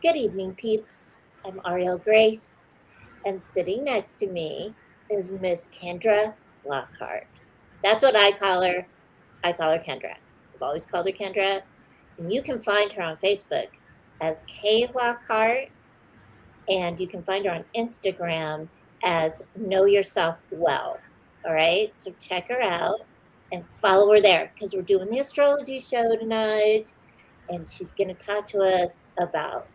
Good evening, peeps. I'm Ariel Grace, and sitting next to me is Miss Kendra Lockhart. That's what I call her. I call her Kendra. I've always called her Kendra, and you can find her on Facebook as K Lockhart, and you can find her on Instagram as Know Yourself Well. All right, so check her out and follow her there because we're doing the astrology show tonight, and she's going to talk to us about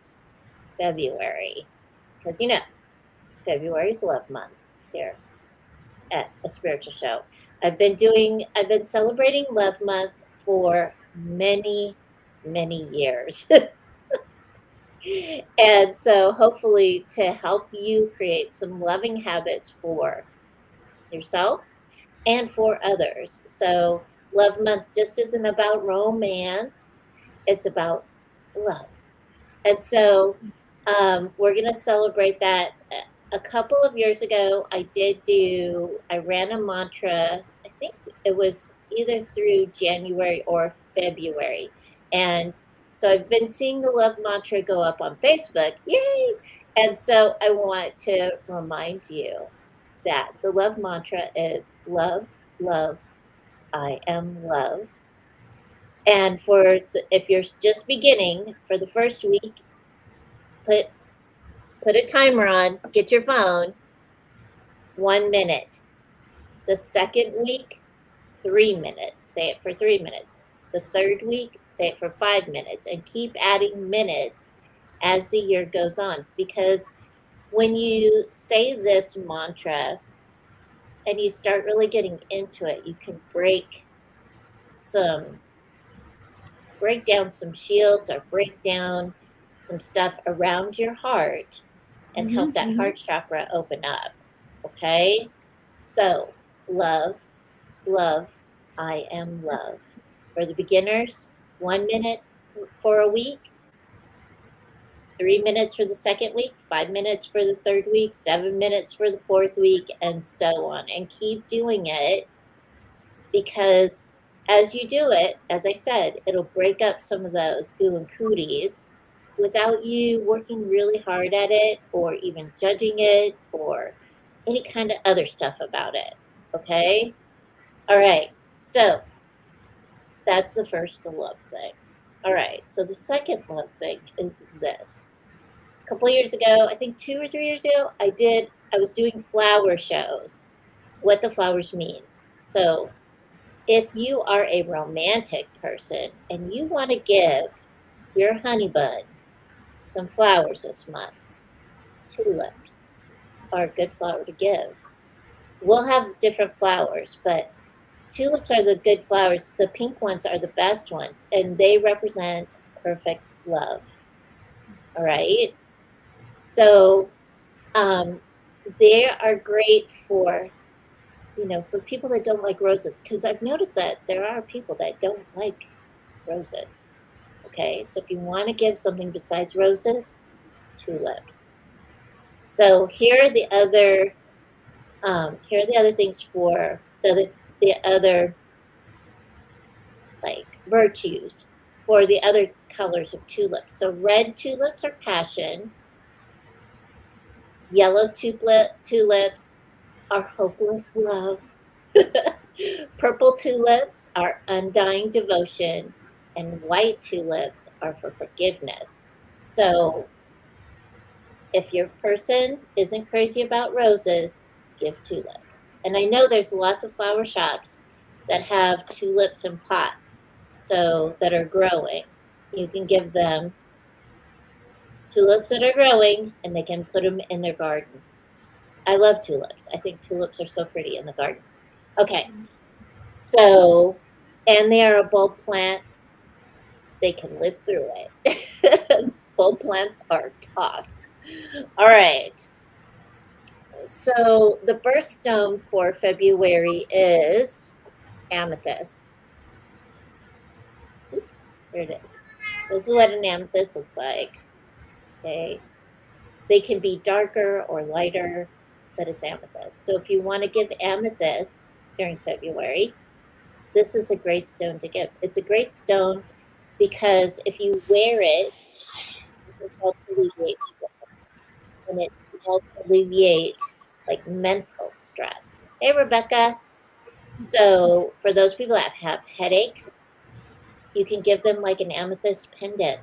February. Because, February is love month here at a spiritual show. I've been celebrating love month for many, many years. And so hopefully to help you create some loving habits for yourself and for others. So love month just isn't about romance, it's about love. And so we're going to celebrate that. A couple of years ago, I ran a mantra. I think it was either through January or February. And so I've been seeing the love mantra go up on Facebook. Yay! And so I want to remind you that the love mantra is love, love, I am love. And if you're just beginning for the first week, put a timer on, get your phone, 1 minute. The second week, 3 minutes. Say it for 3 minutes. The third week, say it for 5 minutes, and keep adding minutes as the year goes on. Because when you say this mantra and you start really getting into it, you can break down some shields or break down some stuff around your heart and help that heart chakra open up. Okay? So, love, love, I am love. For the beginners, 1 minute for a week, 3 minutes for the second week, 5 minutes for the third week, 7 minutes for the fourth week, and so on. And keep doing it because as you do it, as I said, it'll break up some of those goo and cooties without you working really hard at it or even judging it or any kind of other stuff about it. Okay? All right. So that's the first love thing. All right. So the second love thing is this. A couple of years ago, I think 2 or 3 years ago, I was doing flower shows, what the flowers mean. So if you are a romantic person and you want to give your honey bun some flowers this month, tulips are a good flower to give. We'll have different flowers, but tulips are the good flowers. The pink ones are the best ones, and they represent perfect love. All right. So they are great for people that don't like roses, because I've noticed that there are people that don't like roses. Okay, so if you want to give something besides roses, tulips. So here are the other things for the other like virtues for the other colors of tulips. So red tulips are passion. Yellow tulips are hopeless love. Purple tulips are undying devotion, and white tulips are for forgiveness. So if your person isn't crazy about roses, give tulips. And I know there's lots of flower shops that have tulips in pots, so that are growing. You can give them tulips that are growing, and they can put them in their garden. I love tulips. I think tulips are so pretty in the garden. Okay, so, and they are a bulb plant. They can live through it. Bulb plants are tough. All right. So the birthstone for February is amethyst. Oops, there it is. This is what an amethyst looks like. Okay. They can be darker or lighter, but it's amethyst. So if you want to give amethyst during February, this is a great stone to give. It's a great stone because if you wear it It helps alleviate stress, and it helps alleviate like mental stress. Hey, Rebecca. So for those people that have headaches, you can give them like an amethyst pendant,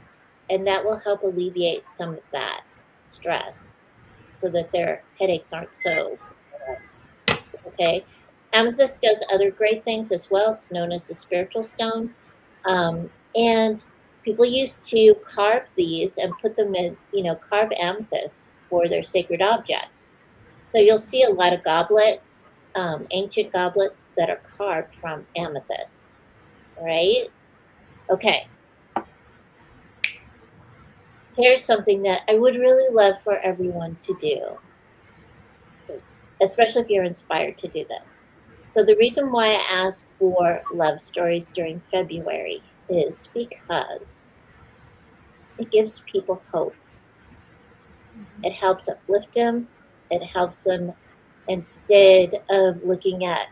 and that will help alleviate some of that stress so that their headaches aren't so okay. Amethyst does other great things as well. It's known as the spiritual stone. And people used to carve these and put them in, carve amethyst for their sacred objects. So you'll see a lot of goblets, ancient goblets that are carved from amethyst, right? Okay. Here's something that I would really love for everyone to do, especially if you're inspired to do this. So the reason why I ask for love stories during February is because it gives people hope. It helps uplift them. It helps them, instead of looking at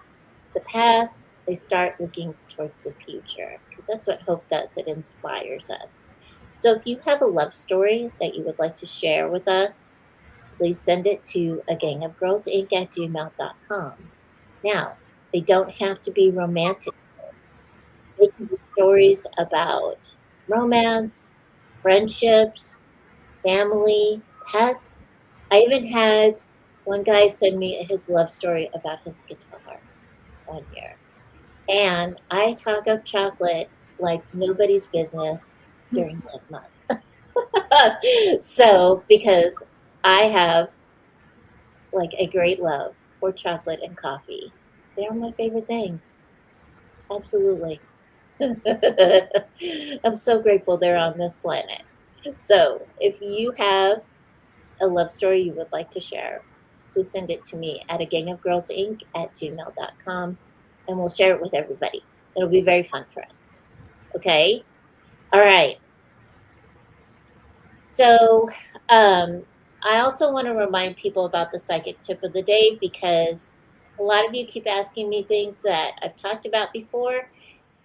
the past, they start looking towards the future, because that's what hope does. It inspires us. So if you have a love story that you would like to share with us, please send it to agangofgirlsinc@gmail.com. Now, they don't have to be romantic. They can be stories about romance, friendships, family, pets. I even had one guy send me his love story about his guitar one year. And I talk up chocolate like nobody's business during Love Month. So, because I have like a great love for chocolate and coffee, they are my favorite things. Absolutely. I'm so grateful they're on this planet. So, if you have a love story you would like to share, please send it to me at agangofgirlsinc@gmail.com, and we'll share it with everybody. It'll be very fun for us. Okay? All right. So, I also want to remind people about the psychic tip of the day, because a lot of you keep asking me things that I've talked about before,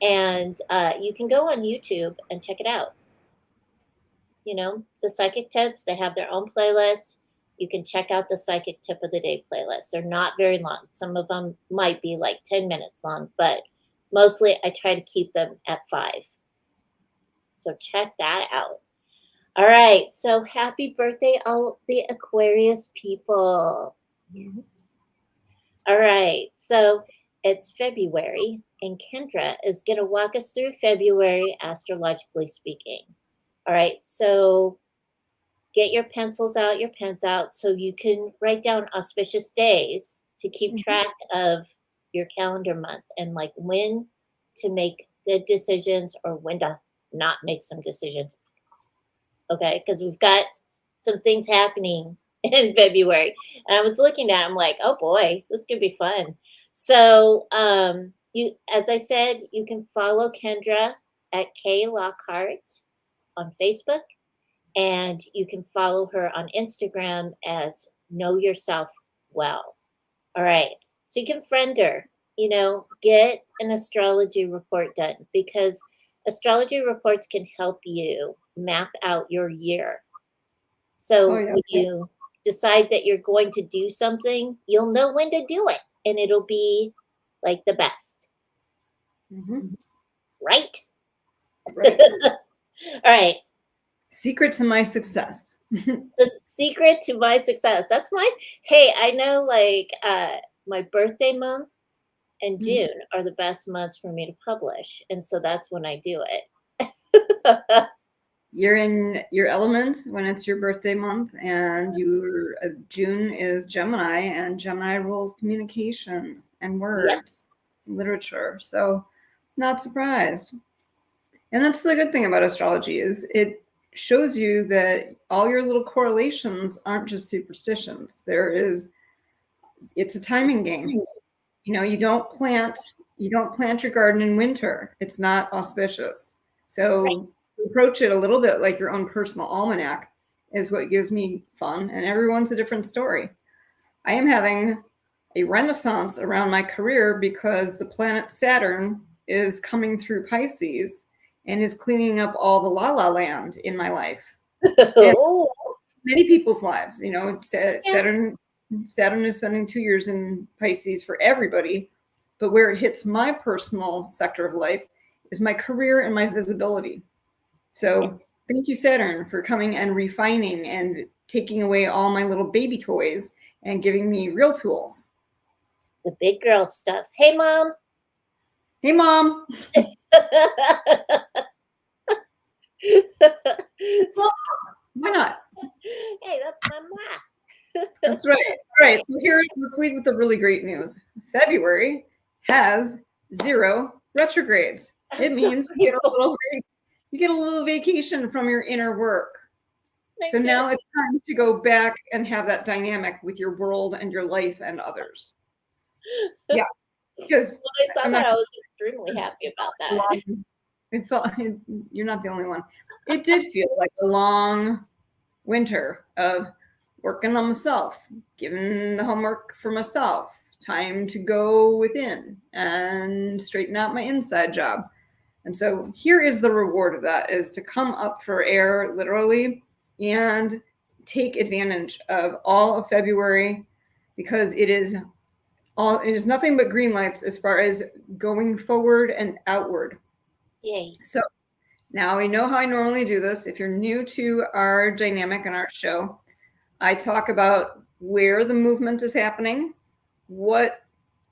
and you can go on YouTube and check it out. The psychic tips, they have their own playlist. You can check out the psychic tip of the day playlist. They're not very long. Some of them might be like 10 minutes long, but mostly I try to keep them at 5. So check that out. All right. So happy birthday, all the Aquarius people. Yes. All right. So it's February, and Kendra is going to walk us through February, astrologically speaking. All right. So get your pencils out, your pens out, so you can write down auspicious days to keep track of your calendar month, and like when to make good decisions or when to not make some decisions. Okay, because we've got some things happening in February, and I was looking at it, I'm like, oh boy, this could be fun. So as I said, you can follow Kendra at K Lockhart on Facebook, and you can follow her on Instagram as Know Yourself Well. All right. So you can friend her, get an astrology report done, because astrology reports can help you map out your year. So when you decide that you're going to do something, you'll know when to do it, and it'll be like the best. Right? Right. All right. Secret to my success. The secret to my success. That's hey, I know like my birthday month and June are the best months for me to publish. And so that's when I do it. You're in your element when it's your birthday month, and June is Gemini, and Gemini rules communication and words, literature. So not surprised. And that's the good thing about astrology, is it shows you that all your little correlations aren't just superstitions. It's a timing game. You don't plant your garden in winter. It's not auspicious. So approach it a little bit like your own personal almanac is what gives me fun, and everyone's a different story. I am having a renaissance around my career because the planet Saturn is coming through Pisces and is cleaning up all the la la land in my life. And Oh, many people's lives, yeah. Saturn is spending 2 years in Pisces for everybody, but where it hits my personal sector of life is my career and my visibility. So thank you, Saturn, for coming and refining and taking away all my little baby toys and giving me real tools. The big girl stuff. Hey, Mom. Hey, Mom. Well, why not? Hey, that's my mom. That's right. All right. So here, let's lead with the really great news. February has 0 retrogrades. It means you get a little vacation from your inner work. So now it's time to go back and have that dynamic with your world and your life and others. Yeah, because when I saw that, I was extremely happy about that. It felt, you're not the only one. It did feel like a long winter of working on myself, giving the homework for myself, time to go within and straighten out my inside job. And so here is the reward of that, is to come up for air literally and take advantage of all of February, because it is nothing but green lights as far as going forward and outward. Yay. So now we know how I normally do this. If you're new to our dynamic and our show, I talk about where the movement is happening, what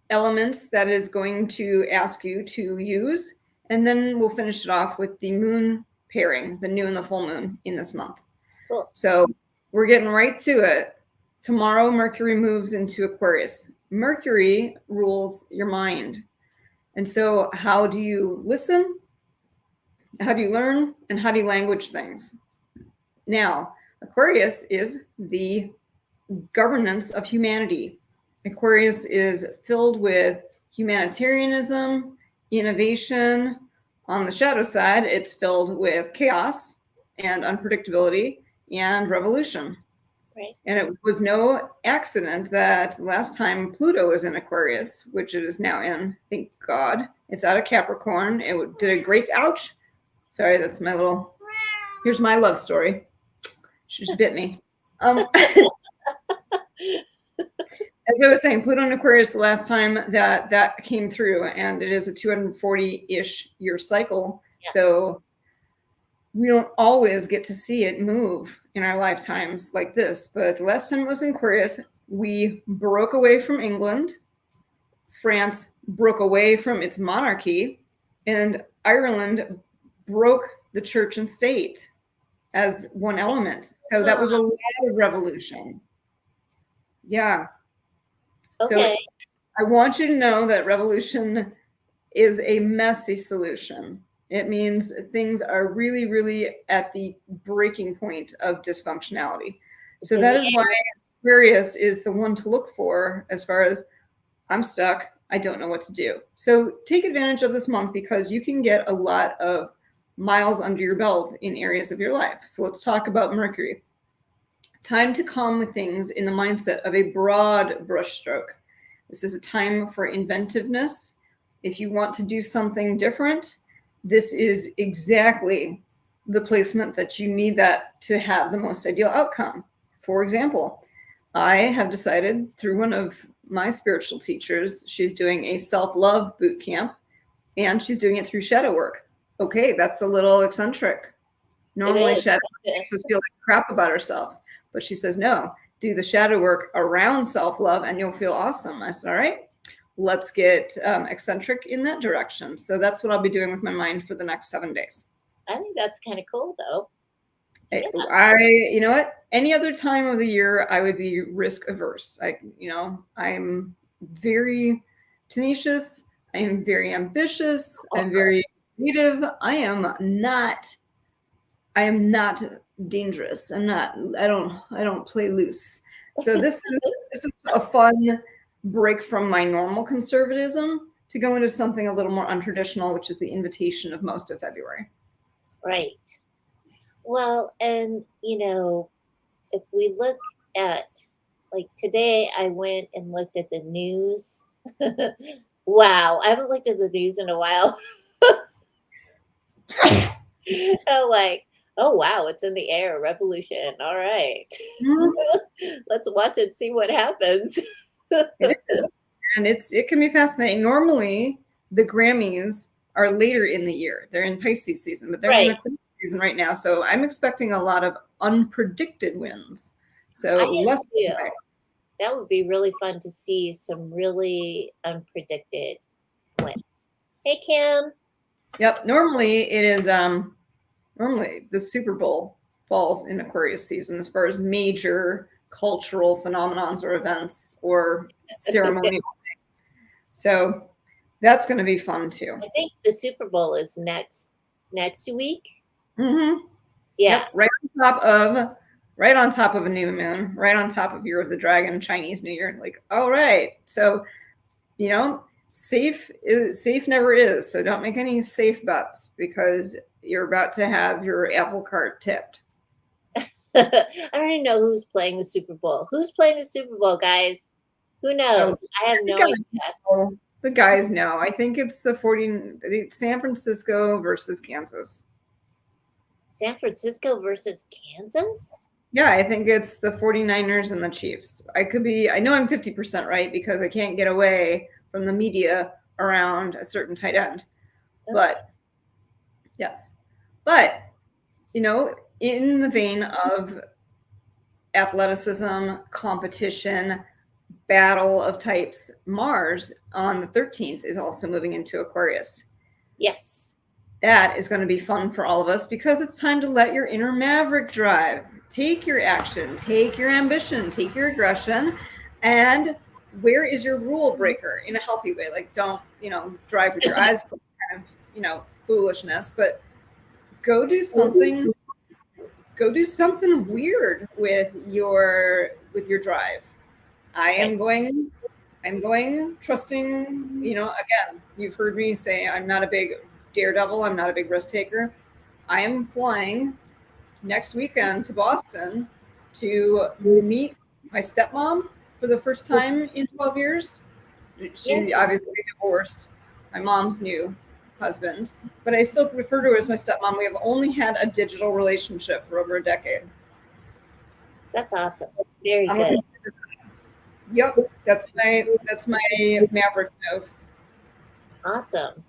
elements that is going to ask you to use, and then we'll finish it off with the moon pairing, the new and the full moon in this month. Cool. So we're getting right to it. Tomorrow, Mercury moves into Aquarius. Mercury rules your mind. And so how do you listen? How do you learn? And how do you language things? Now, Aquarius is the governance of humanity. Aquarius is filled with humanitarianism, innovation. On the shadow side, it's filled with chaos and unpredictability and revolution. Right. And it was no accident that last time Pluto was in Aquarius, which it is now in, thank God, it's out of Capricorn. It did a great, ouch. Sorry, that's my little, here's my love story. She just bit me. As I was saying, Pluto in Aquarius, the last time that came through, and it is a 240-ish year cycle. Yeah. So we don't always get to see it move in our lifetimes like this. But the last time it was in Aquarius, we broke away from England. France broke away from its monarchy, and Ireland broke the church and state as one element. So that was a lot of revolution. Yeah. Okay. So I want you to know that revolution is a messy solution. It means things are really, really at the breaking point of dysfunctionality. So that is why Aquarius is the one to look for as far as I'm stuck, I don't know what to do. So take advantage of this month, because you can get a lot of miles under your belt in areas of your life. So let's talk about Mercury. Time to come with things in the mindset of a broad brushstroke. This is a time for inventiveness. If you want to do something different, this is exactly the placement that you need that to have the most ideal outcome. For example, I have decided through one of my spiritual teachers, she's doing a self-love boot camp, and she's doing it through shadow work. Okay, that's a little eccentric. Normally shadow work makes us feel like crap about ourselves. But she says, no, do the shadow work around self-love and you'll feel awesome. I said, all right, let's get eccentric in that direction. So that's what I'll be doing with my mind for the next 7 days. I think that's kind of cool, though. Yeah. You know what? Any other time of the year, I would be risk averse. I'm very tenacious. I am very ambitious. I'm very creative. I am not dangerous. I don't play loose. So this is a fun break from my normal conservatism to go into something a little more untraditional, which is the invitation of most of February. Right. Well, and if we look at, like, today I went and looked at the news. Wow, I haven't looked at the news in a while. I'm like, Oh, wow, it's in the air, revolution. All right. Mhm. Let's watch and see what happens. It is. And it can be fascinating. Normally, the Grammys are later in the year. They're in Pisces season, but they're in Right. Aquarius season right now. So I'm expecting a lot of unpredicted wins. I So am less. too. That would be really fun to see some really unpredicted wins. Hey, Kim. Yep. Normally it is normally the Super Bowl falls in Aquarius season as far as major cultural phenomenons or events or ceremonial things. So that's going to be fun too. I think the Super Bowl is next week. Mm-hmm. Yeah. Yep, right on top of a new moon, right on top of Year of the Dragon, Chinese New Year. Like, all right. So, safe never is. So don't make any safe bets because you're about to have your apple cart tipped. I don't even know who's playing the Super Bowl. Who's playing the Super Bowl, guys? Who knows? I have no idea. The guys know. I think it's San Francisco versus Kansas. San Francisco versus Kansas? Yeah, I think it's the 49ers and the Chiefs. I know I'm 50% right because I can't get away from the media around a certain tight end. Okay. But yes. But, in the vein of athleticism, competition, battle of types, Mars on the 13th is also moving into Aquarius. Yes. That is going to be fun for all of us because it's time to let your inner maverick drive. Take your action, take your ambition, take your aggression, and where is your rule breaker in a healthy way? Like, don't, drive with your eyes closed, kind of, foolishness, but go do something weird with your drive. I'm going trusting, again, you've heard me say I'm not a big daredevil, I'm not a big risk taker. I am flying next weekend to Boston to meet my stepmom for the first time in 12 years. She obviously divorced my mom's new husband, but I still refer to her as my stepmom. We have only had a digital relationship for over a decade. That's awesome. Very good. Yep, that's my maverick move. Awesome.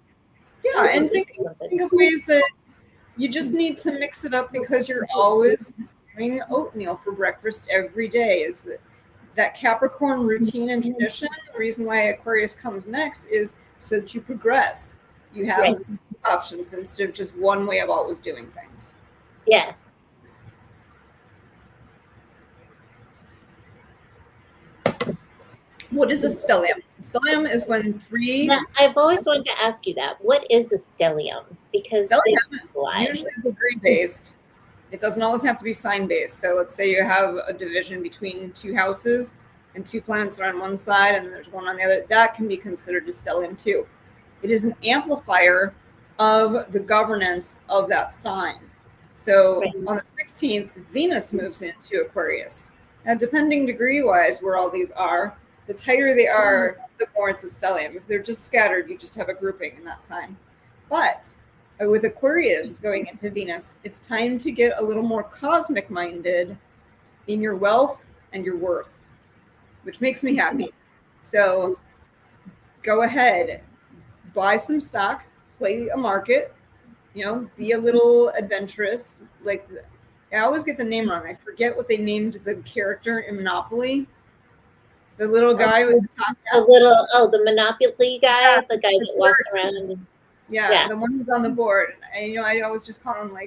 Yeah, and think of ways that you just need to mix it up because you're always doing oatmeal for breakfast every day. Is that Capricorn routine and tradition? The reason why Aquarius comes next is so that you progress. You have options instead of just one way of always doing things. Yeah. What is a stellium? A stellium is when three... I've always wanted to ask you that. What is a stellium? Because stellium is usually degree-based. It doesn't always have to be sign-based. So let's say you have a division between two houses and two planets are on one side and there's one on the other. That can be considered a stellium too. It is an amplifier of the governance of that sign. So on the 16th, Venus moves into Aquarius. Now, depending degree-wise where all these are, the tighter they are, the more it's a stellium. If they're just scattered, you just have a grouping in that sign. But with Aquarius going into Venus, it's time to get a little more cosmic-minded in your wealth and your worth, which makes me happy. So go ahead, buy some stock, play a market, be a little adventurous. Like, I always get the name wrong. I forget what they named the character in Monopoly. The little guy with the top hat. The Monopoly guy, the guy that walks around. Yeah, the one who's on the board. And, I always just call him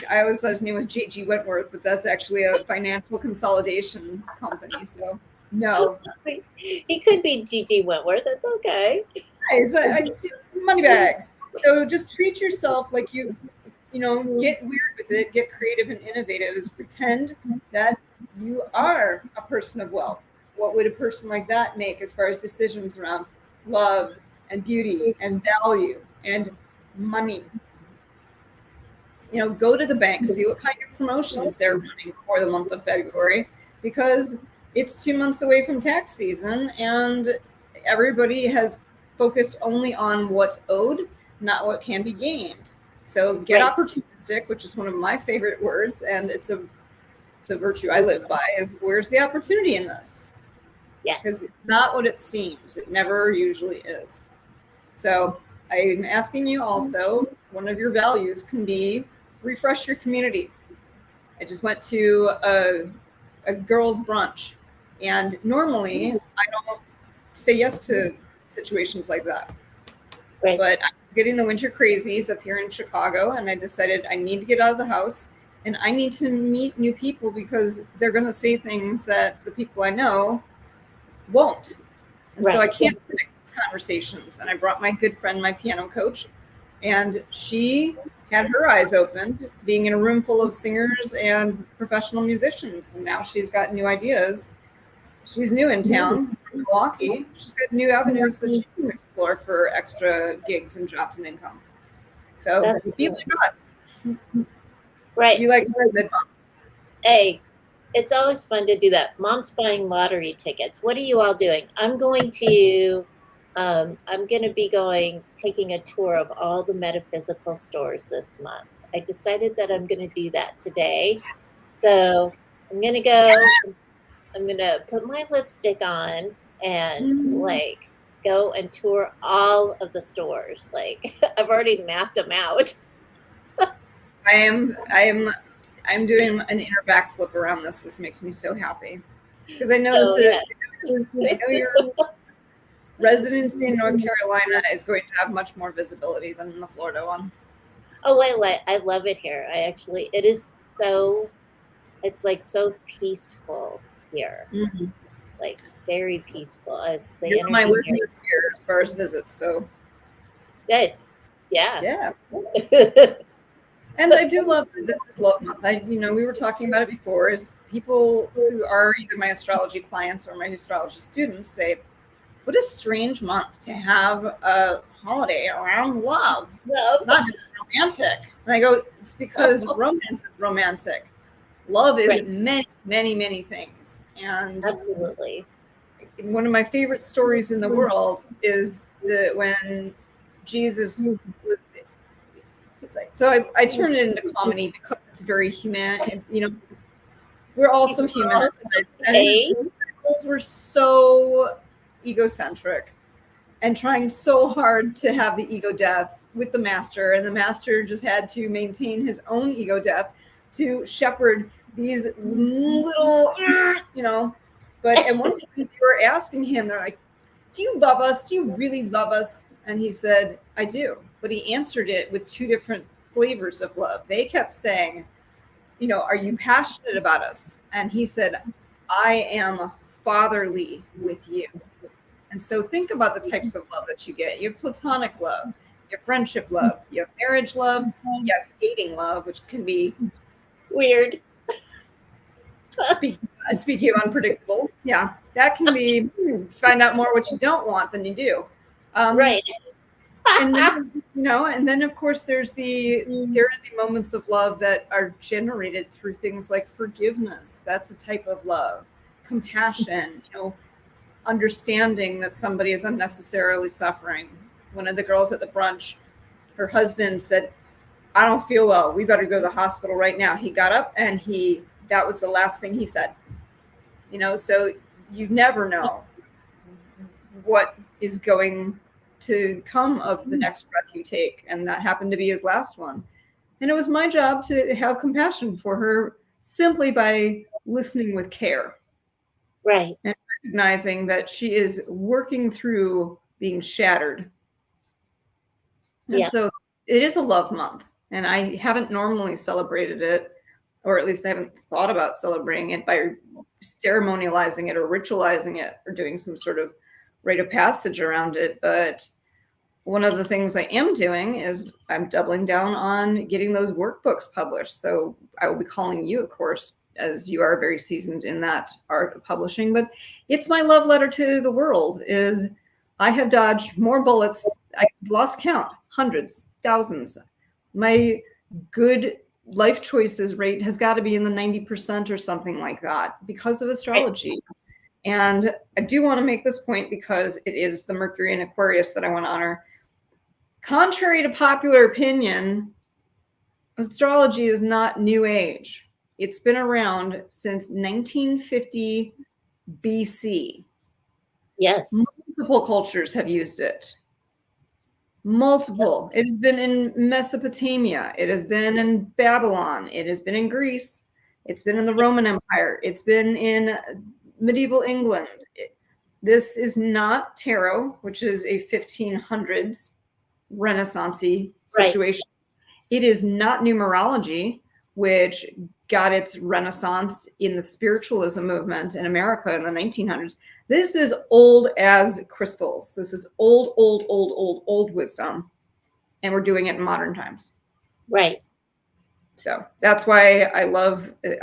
I always thought his name was J.G. Wentworth, but that's actually a financial consolidation company. So, no. He could be G.G. Wentworth. That's okay. Nice. Money bags. So just treat yourself like get weird with it, get creative and innovative. Is pretend that you are a person of wealth. What would a person like that make as far as decisions around love and beauty and value and money? Go to the bank, see what kind of promotions they're running for the month of February, because it's 2 months away from tax season and everybody has focused only on what's owed, not what can be gained. So get opportunistic, which is one of my favorite words, and it's a virtue I live by, is where's the opportunity in this? Yes. Because it's not what it seems. It never usually is. So I'm asking you also, one of your values can be refresh your community. I just went to a girls' brunch, and normally I don't say yes to situations like that. Right. But I was getting the winter crazies up here in Chicago, and I decided I need to get out of the house and I need to meet new people because they're going to say things that the people I know won't. And so I can't predict these conversations. And I brought my good friend, my piano coach, and she had her eyes opened being in a room full of singers and professional musicians. And now she's got new ideas. She's new in town, Milwaukee. She's got new avenues that she can explore for extra gigs and jobs and income. So That's be like us. Right. You like Hey, it's always fun to do that. Mom's buying lottery tickets. What are you all doing? I'm going to be taking a tour of all the metaphysical stores this month. I decided that I'm going to do that today. So I'm going to go, I'm going to put my lipstick on and like go and tour all of the stores. Like I've already mapped them out. I'm doing an inner backflip around this. This makes me so happy because I know I know your residency in North Carolina is going to have much more visibility than the Florida one. Oh, I love it here. It's like so peaceful here. Mm-hmm. Like very peaceful. You're on my list this year as far as visits, so good. Yeah. Yeah. And I do love this is love month. We were talking about it before, is people who are either my astrology clients or my astrology students say, what a strange month to have a holiday around love. It's not just romantic. And I go, it's because romance is romantic. Love is many, many, many things. And absolutely. One of my favorite stories in the world is when Jesus was, it's like, so I turn it into comedy because it's very human. And, we're also human. And his disciples were so egocentric and trying so hard to have the ego death with the master. And the master just had to maintain his own ego death to shepherd these little, but at one point they were asking him, they're like, do you love us? Do you really love us? And he said, I do. But he answered it with two different flavors of love. They kept saying, are you passionate about us? And he said, I am fatherly with you. And so think about the types of love that you get. You have platonic love, you have friendship love, you have marriage love, you have dating love, which can be weird. Speaking of unpredictable, yeah, that can be find out more what you don't want than you do. Right. And then, and then of course there are the moments of love that are generated through things like forgiveness. That's a type of love. Compassion, understanding that somebody is unnecessarily suffering. One of the girls at the brunch, her husband said, I don't feel well. We better go to the hospital right now. He got up and that was the last thing he said. So you never know what is going to come of the next breath you take. And that happened to be his last one. And it was my job to have compassion for her simply by listening with care. Right. And recognizing that she is working through being shattered. And so it is a love month. And I haven't normally celebrated it, or at least I haven't thought about celebrating it by ceremonializing it or ritualizing it or doing some sort of rite of passage around it. But one of the things I am doing is I'm doubling down on getting those workbooks published. So I will be calling you, of course, as you are very seasoned in that art of publishing. But it's my love letter to the world is I have dodged more bullets. I lost count, hundreds, thousands. My good life choices rate has got to be in the 90% or something like that because of astrology. And I do want to make this point because it is the Mercury in Aquarius that I want to honor. Contrary to popular opinion, Astrology is not new age. It's been around since 1950 BC. Yes. Multiple cultures have used it. Multiple. It has been in Mesopotamia. It has been in Babylon. It has been in Greece. It's been in the Roman Empire. It's been in medieval England. This is not tarot, which is a 1500s Renaissance-y situation. Right. It is not numerology, which got its renaissance in the spiritualism movement in America in the 1900s. This is old as crystals. This is old wisdom. And we're doing it in modern times. Right. So that's why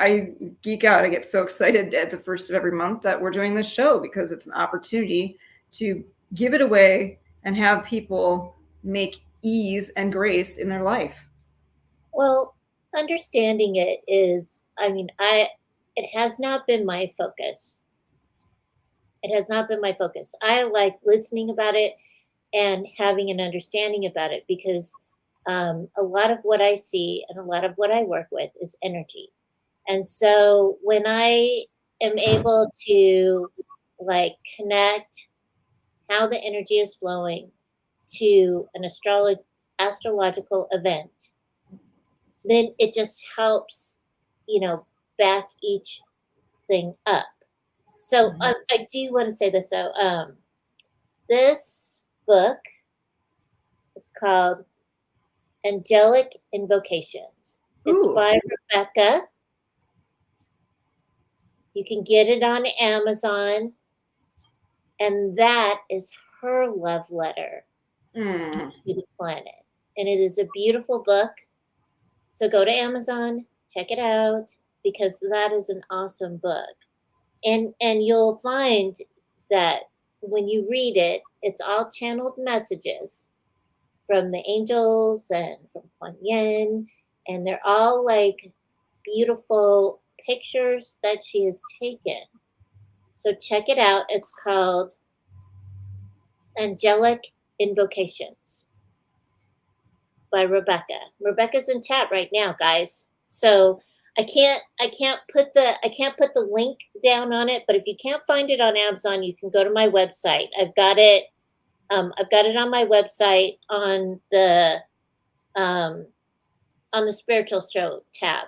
I geek out. I get so excited at the first of every month that we're doing this show, because it's an opportunity to give it away and have people make ease and grace in their life. Well, understanding it is, it has not been my focus. It has not been my focus. I like listening about it and having an understanding about it, because a lot of what I see and a lot of what I work with is energy. And so when I am able to like connect how the energy is flowing to an astrological event, then it just helps, back each thing up. So I do want to say this though. This book, it's called Angelic Invocations. It's by Rebecca. You can get it on Amazon. And that is her love letter to the planet. And it is a beautiful book. So go to Amazon, check it out, because that is an awesome book. And you'll find that when you read it, it's all channeled messages from the angels and from Kuan Yin, and they're all like beautiful pictures that she has taken. So check it out. It's called Angelic Invocations by Rebecca. Rebecca's in chat right now, guys. So I can't put the link down on it, but if you can't find it on Amazon, you can go to my website. I've got it on my website on the spiritual show tab.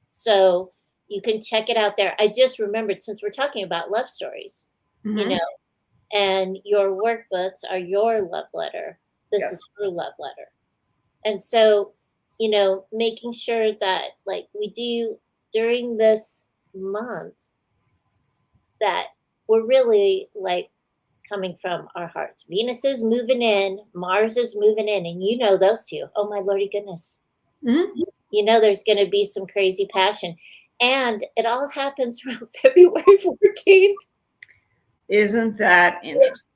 So you can check it out there. I just remembered, since we're talking about love stories, and your workbooks are your love letter. This is her love letter. And so, making sure that like we do during this month, that we're really like coming from our hearts. Venus is moving in, Mars is moving in, and those two. Oh my Lordy goodness. There's going to be some crazy passion. And it all happens around February 14th. Isn't that interesting?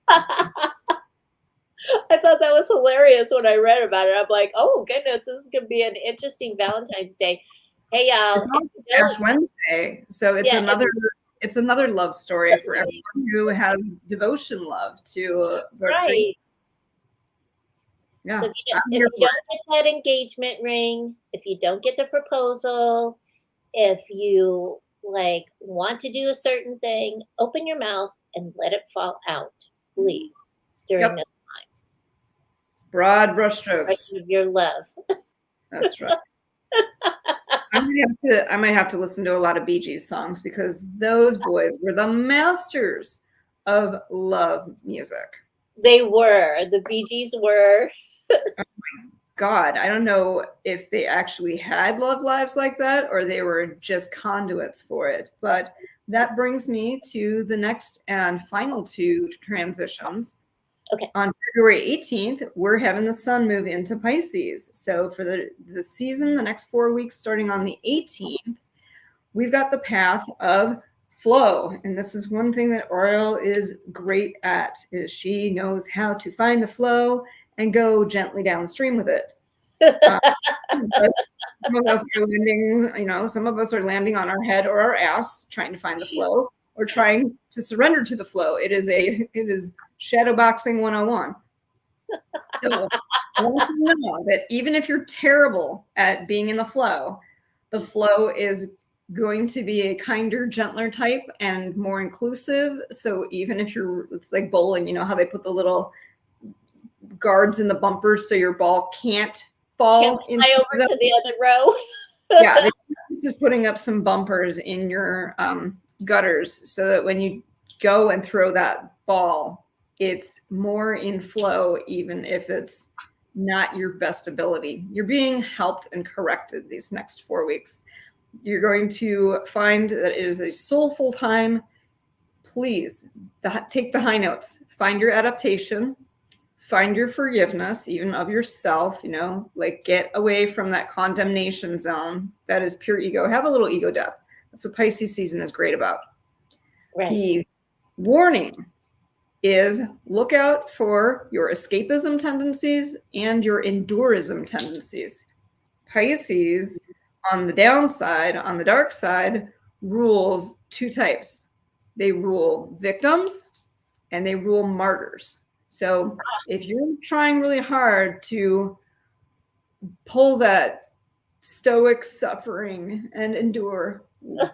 I thought that was hilarious when I read about it. I'm like, oh goodness, this is gonna be an interesting Valentine's Day. Hey y'all, it's also Ash Wednesday, so it's another love story for everyone who has devotion love to their right. Yeah. So if you don't get that engagement ring, if you don't get the proposal, if you like want to do a certain thing, open your mouth and let it fall out, please, during this time. Broad brushstrokes. Your love. That's right. I might have to listen to a lot of Bee Gees songs, because those boys were the masters of love music. They were. The Bee Gees were. Oh my God. I don't know if they actually had love lives like that, or they were just conduits for it. But that brings me to the next and final two transitions. Okay. On February 18th, we're having the sun move into Pisces. So for the season, the next 4 weeks, starting on the 18th, we've got the path of flow. And this is one thing that Oriole is great at, is she knows how to find the flow and go gently downstream with it. Some of us are landing, some of us are landing on our head or our ass trying to find the flow, or trying to surrender to the flow. It is shadowboxing 101. So I want you to know that even if you're terrible at being in the flow is going to be a kinder, gentler type and more inclusive. So even if it's like bowling, you know how they put the little guards in the bumpers so your ball can't fall Can't fly over to the other row. Yeah, just putting up some bumpers in your gutters so that when you go and throw that ball, it's more in flow, even if it's not your best ability. You're being helped and corrected these next 4 weeks. You're going to find that it is a soulful time. Please take the high notes. Find your adaptation. Find your forgiveness, even of yourself, like get away from that condemnation zone. That is pure ego. Have a little ego death. That's what Pisces season is great about. Right. The warning is look out for your escapism tendencies and your endurism tendencies. Pisces, on the downside, on the dark side, rules two types. They rule victims and they rule martyrs. So if you're trying really hard to pull that stoic suffering and endure,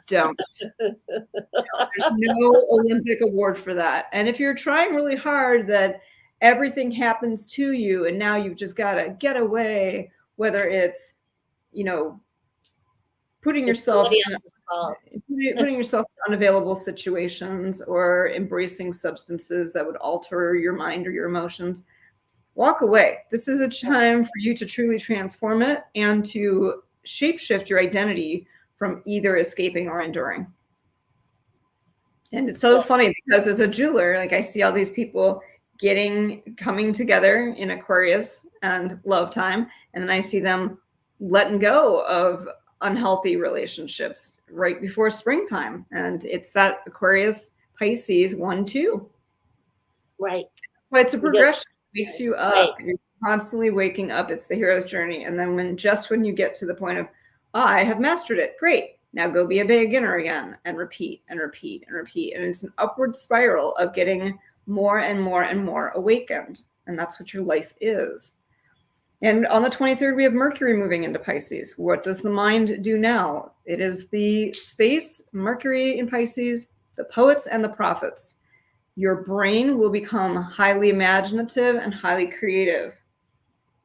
don't. There's no Olympic award for that. And if you're trying really hard that everything happens to you and now you've just got to get away, whether it's, putting yourself in unavailable situations or embracing substances that would alter your mind or your emotions, walk away. This is a time for you to truly transform it and to shapeshift your identity from either escaping or enduring. And it's so funny because as a jeweler, like I see all these people coming together in Aquarius and love time, and then I see them letting go of unhealthy relationships right before springtime. And it's that Aquarius Pisces 1-2. Right. That's why it's a progression. It wakes you up. Right. You're constantly waking up. It's the hero's journey. And then when you get to the point of, I have mastered it. Great. Now go be a beginner again and repeat and repeat and repeat. And it's an upward spiral of getting more and more and more awakened. And that's what your life is. And on the 23rd, we have Mercury moving into Pisces. What does the mind do now? It is the space, Mercury in Pisces, the poets and the prophets. Your brain will become highly imaginative and highly creative.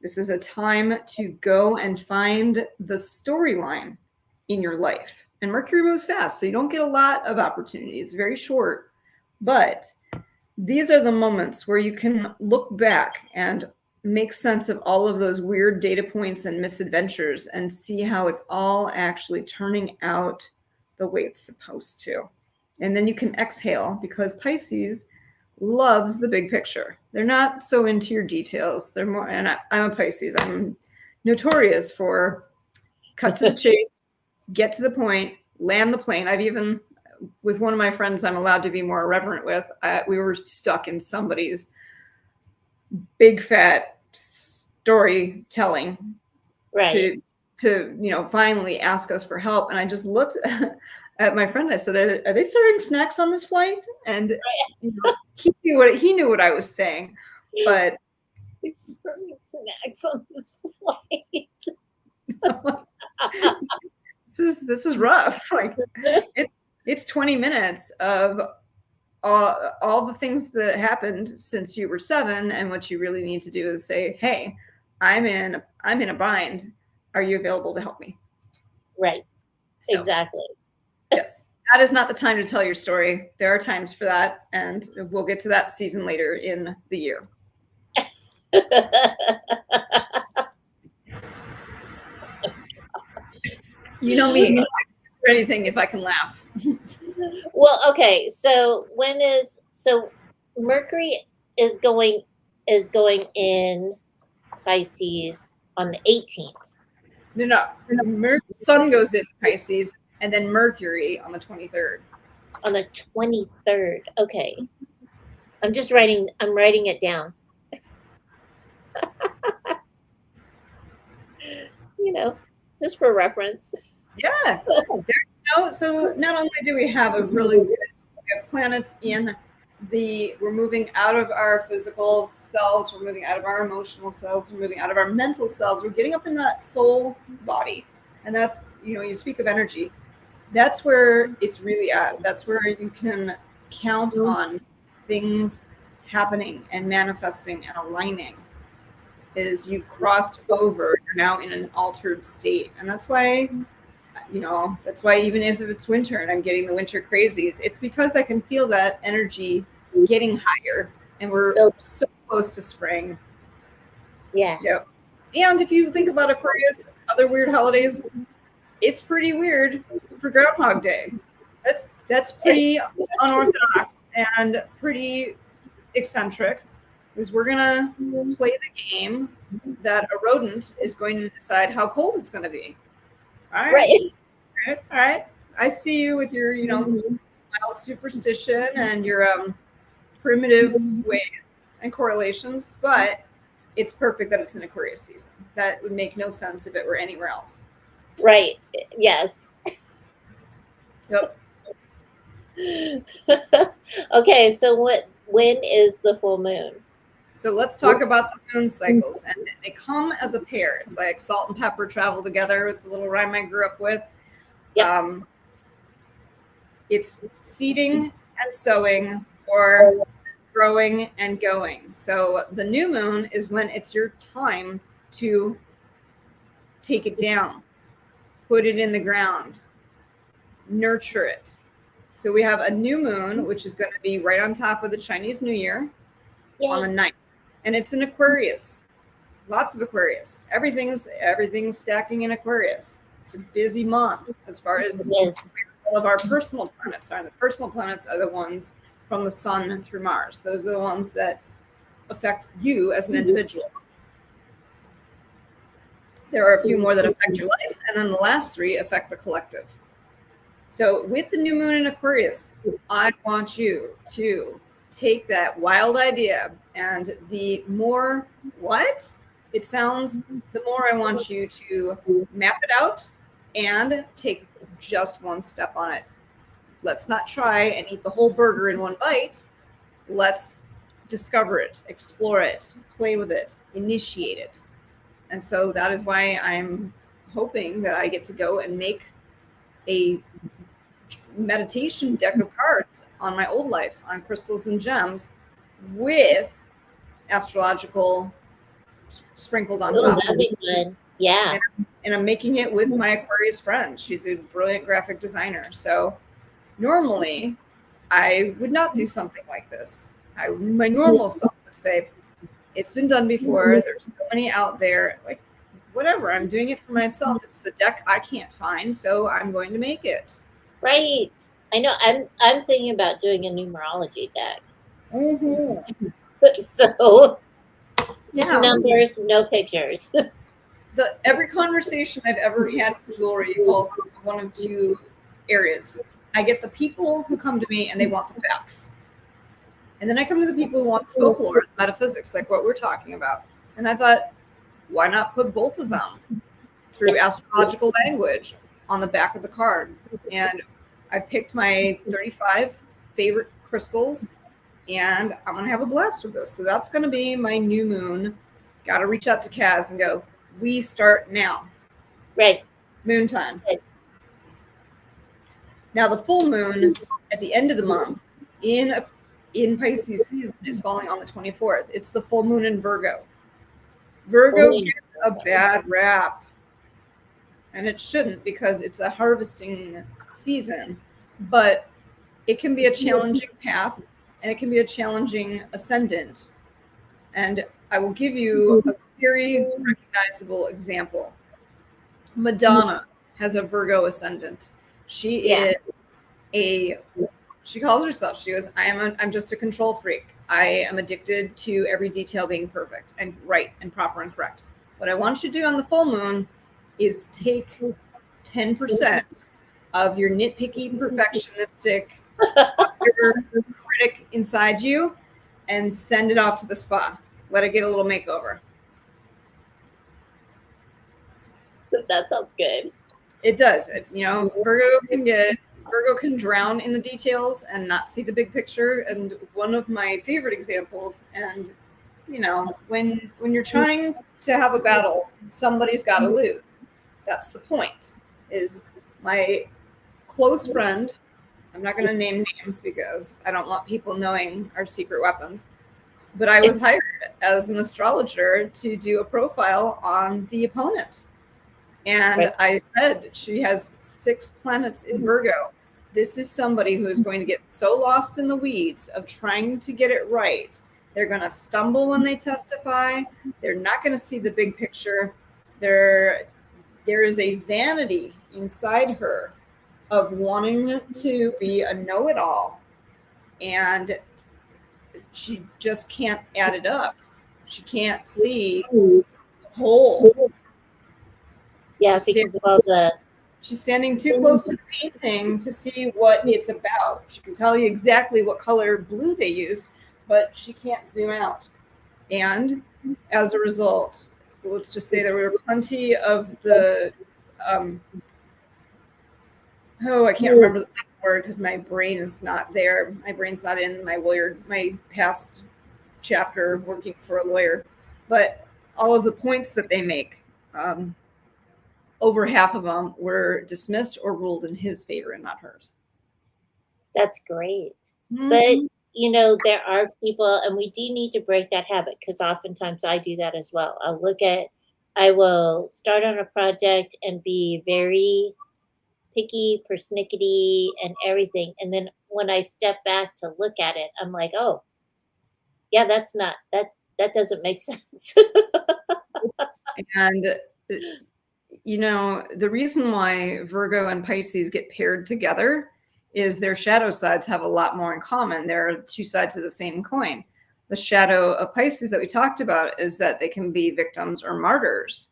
This is a time to go and find the storyline in your life. And Mercury moves fast, so you don't get a lot of opportunity. It's very short. But these are the moments where you can look back and make sense of all of those weird data points and misadventures and see how it's all actually turning out the way it's supposed to. And then you can exhale because Pisces loves the big picture. They're not so into your details. They're more, and I'm a Pisces. I'm notorious for cut to the chase, get to the point, land the plane. I've even, with one of my friends I'm allowed to be more irreverent with, we were stuck in somebody's big fat storytelling to finally ask us for help. And I just looked at my friend. I said, are they serving snacks on this flight? And he knew what I was saying, but he's serving snacks on this flight. This is rough. Like it's 20 minutes of all the things that happened since you were 7, and what you really need to do is say, hey, I'm in a bind. Are you available to help me? Right. So, exactly. Yes. That is not the time to tell your story. There are times for that, and we'll get to that season later in the year. You know me. I'll do anything if I can laugh. Well, okay. So Mercury is going in Pisces on the 18th. No. Sun goes in Pisces, and then Mercury on the 23rd. On the 23rd. Okay. I'm writing it down. Just for reference. Yeah. So not only do we have we have planets in we're moving out of our physical selves, we're moving out of our emotional selves, we're moving out of our mental selves, we're getting up in that soul body. And that's, you speak of energy. That's where it's really at. That's where you can count on things happening and manifesting and aligning. Is you've crossed over, you're now in an altered state. And that's why, that's why even if it's winter and I'm getting the winter crazies, it's because I can feel that energy getting higher, and we're so close to spring. Yeah. Yep. And if you think about Aquarius, other weird holidays, it's pretty weird for Groundhog Day. That's pretty unorthodox and pretty eccentric, because we're gonna play the game that a rodent is going to decide how cold it's going to be. All right. Right. All right. I see you with your, mild superstition and your primitive ways and correlations, but it's perfect that it's an Aquarius season. That would make no sense if it were anywhere else. Right. Yes. Yep. Okay, so when is the full moon? So let's talk about the moon cycles, and they come as a pair. It's like salt and pepper travel together, was the little rhyme I grew up with. Yep. It's seeding and sowing, or growing and going. So the new moon is when it's your time to take it down, put it in the ground, nurture it. So we have a new moon, which is going to be right on top of the Chinese New Year on the 9th. And it's in Aquarius. Lots of Aquarius. Everything's stacking in Aquarius. It's a busy month as far as all of our personal planets are. The personal planets are the ones from the sun through Mars. Those are the ones that affect you as an individual. There are a few more that affect your life, and then the last 3 affect the collective. So with the new moon in Aquarius, I want you to take that wild idea, and the more it sounds, the more I want you to map it out and take just one step on it. Let's not try and eat the whole burger in one bite. Let's discover it, explore it, play with it, initiate it. And so that is why I'm hoping that I get to go and make a meditation deck of cards on my old life on crystals and gems with astrological sprinkled on top. That'd be good. Yeah. And I'm making it with my Aquarius friend. She's a brilliant graphic designer. So normally I would not do something like this. My normal self would say, it's been done before. There's so many out there. Like, whatever. I'm doing it for myself. It's the deck I can't find, so I'm going to make it. Right. I know. I'm thinking about doing a numerology deck. Mm-hmm. So, just numbers, no pictures. Every conversation I've ever had with jewelry falls into one of 2 areas. I get the people who come to me and they want the facts. And then I come to the people who want the folklore, the metaphysics, like what we're talking about. And I thought, why not put both of them through astrological language on the back of the card? And I picked my 35 favorite crystals, and I'm going to have a blast with this. So that's going to be my new moon. Got to reach out to Kaz and go, we start now. Right. Moon time. Right. Now the full moon at the end of the month in Pisces season is falling on the 24th. It's the full moon in Virgo. Virgo gets a bad rap. And it shouldn't, because it's a harvesting season. But it can be a challenging path, and it can be a challenging ascendant. And I will give you a very recognizable example. Madonna has a Virgo ascendant. She calls herself, she goes, I'm just a control freak. I am addicted to every detail being perfect and right and proper and correct. What I want you to do on the full moon is take 10% of your nitpicky, perfectionistic, critic inside you and send it off to the spa. Let it get a little makeover. That sounds good. It does. Virgo can get Virgo can drown in the details and not see the big picture. And one of my favorite examples, and you know, when you're trying to have a battle, somebody's got to lose. That's the point. Is my close friend, I'm not going to name names because I don't want people knowing our secret weapons, but I was hired as an astrologer to do a profile on the opponent. And I said, she has 6 planets in Virgo. This is somebody who is going to get so lost in the weeds of trying to get it right. They're going to stumble when they testify. They're not going to see the big picture. There is a vanity inside her of wanting to be a know-it-all. And she just can't add it up. She can't see the whole. Yeah, because of all the. She's standing too close to the painting to see what it's about. She can tell you exactly what color blue they used, but she can't zoom out. And as a result, let's just say there were plenty of the, I can't remember the word because my brain is not there. My brain's not in my past chapter working for a lawyer. But all of the points that they make, over half of them were dismissed or ruled in his favor and not hers. That's great. Mm-hmm. But, you know, there are people, and we do need to break that habit because oftentimes I do that as well. I will start on a project and be very picky, persnickety, and everything. And then when I step back to look at it, I'm like, oh, yeah, that doesn't make sense. And you know, the reason why Virgo and Pisces get paired together is their shadow sides have a lot more in common. They're 2 sides of the same coin. The shadow of Pisces that we talked about is that they can be victims or martyrs.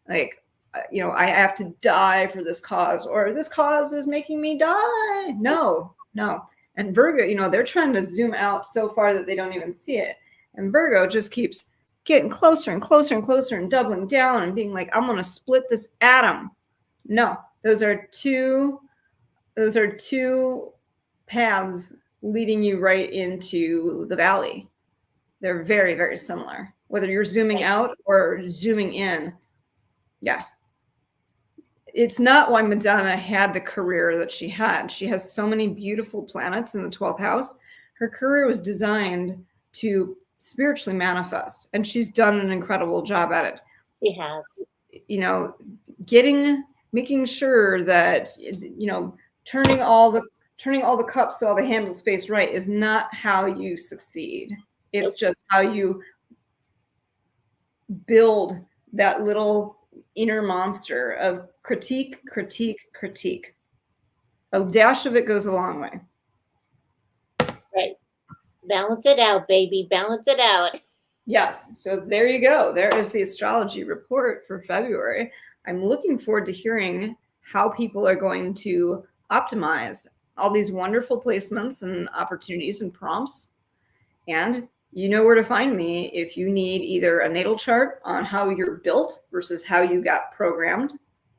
Like, you know, I have to die for this cause, or this cause is making me die. No. And Virgo, you know, they're trying to zoom out so far that they don't even see it. And Virgo just keeps getting closer and closer and closer and doubling down and being like, I'm going to split this atom. No, those are two paths leading you right into the valley. They're very, very similar, whether you're zooming out or zooming in. Yeah. It's not why Madonna had the career that she had. She has so many beautiful planets in the 12th house. Her career was designed to spiritually manifest, and she's done an incredible job at it. She has. You know, making sure that, you know, turning all the cups so all the handles face right is not how you succeed. It's just how you build that little inner monster of critique. A dash of it goes a long way. Right. Balance it out, baby. Balance it out. Yes. So there you go. There is the astrology report for February. I'm looking forward to hearing how people are going to optimize all these wonderful placements and opportunities and prompts. And you know where to find me if you need either a natal chart on how you're built versus how you got programmed.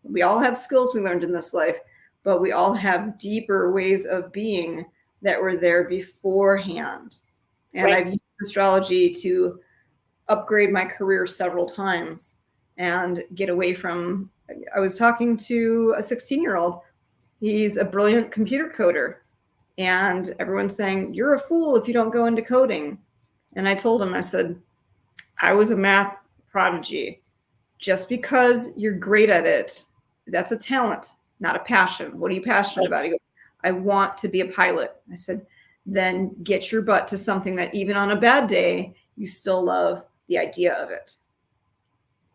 We all have skills we learned in this life, but we all have deeper ways of being that were there beforehand. And right. I've used astrology to upgrade my career several times and get away from, I was talking to a 16-year-old. He's a brilliant computer coder. And everyone's saying, you're a fool if you don't go into coding. And I told him, I said, I was a math prodigy. Just because you're great at it, that's a talent, not a passion. What are you passionate about? He goes, I want to be a pilot. I said, then get your butt to something that even on a bad day, you still love the idea of it.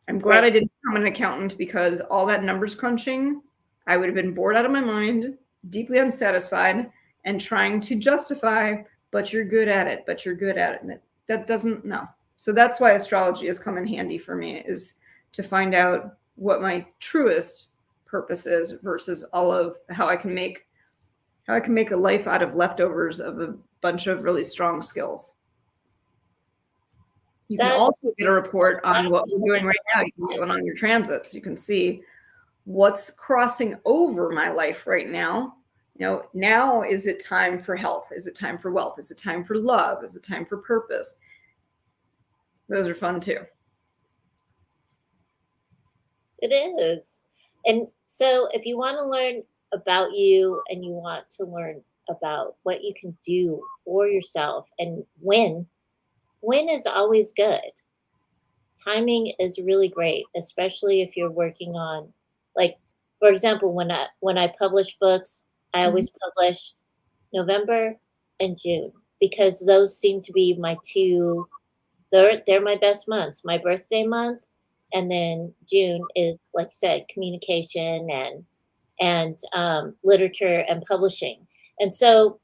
I'm glad I didn't become an accountant because all that numbers crunching, I would have been bored out of my mind, deeply unsatisfied, and trying to justify, but you're good at it, And that doesn't, no. So that's why astrology has come in handy for me, is to find out what my truest purpose is versus all of how I can make a life out of leftovers of a bunch of really strong skills. You can also get a report on what we're doing right now. You can get one on your transits. You can see what's crossing over my life right now, Now is it time for health? Is it time for wealth? Is it time for love? Is it time for purpose? Those are fun too. It is. And so if you want to learn about you and you want to learn about what you can do for yourself and when is always good. Timing is really great, especially if you're working on, like, for example, when I publish books, I always publish November and June because those seem to be my two. They're my best months. My birthday month, and then June is, like I said, communication and literature and publishing. And so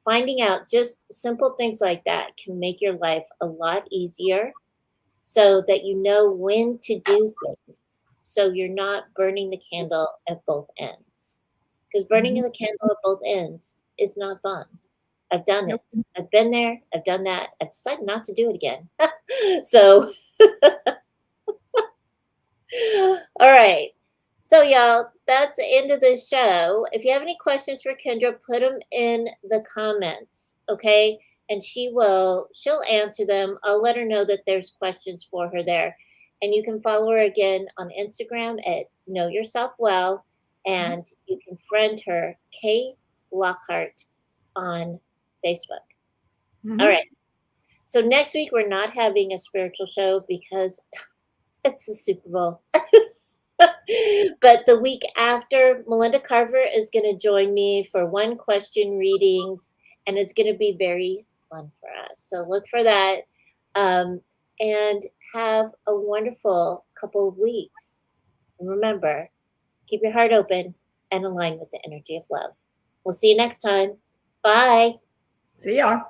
finding out just simple things like that can make your life a lot easier so that you know when to do things. So you're not burning the candle at both ends. Because burning the candle at both ends is not fun. I've done it. Nope. I've been there. I've done that. I've decided not to do it again. So, all right. So, y'all, that's the end of the show. If you have any questions for Kendra, put them in the comments, okay? And she'll answer them. I'll let her know that there's questions for her there. And you can follow her again on Instagram at Know Yourself Well, and you can friend her, K Lockhart, on Facebook. All right. So next week we're not having a spiritual show because it's the Super Bowl. But the week after, Melinda Carver is going to join me for one question readings, and it's going to be very fun for us. So look for that, and have a wonderful couple of weeks. And remember, keep your heart open and align with the energy of love. We'll see you next time. Bye. See ya.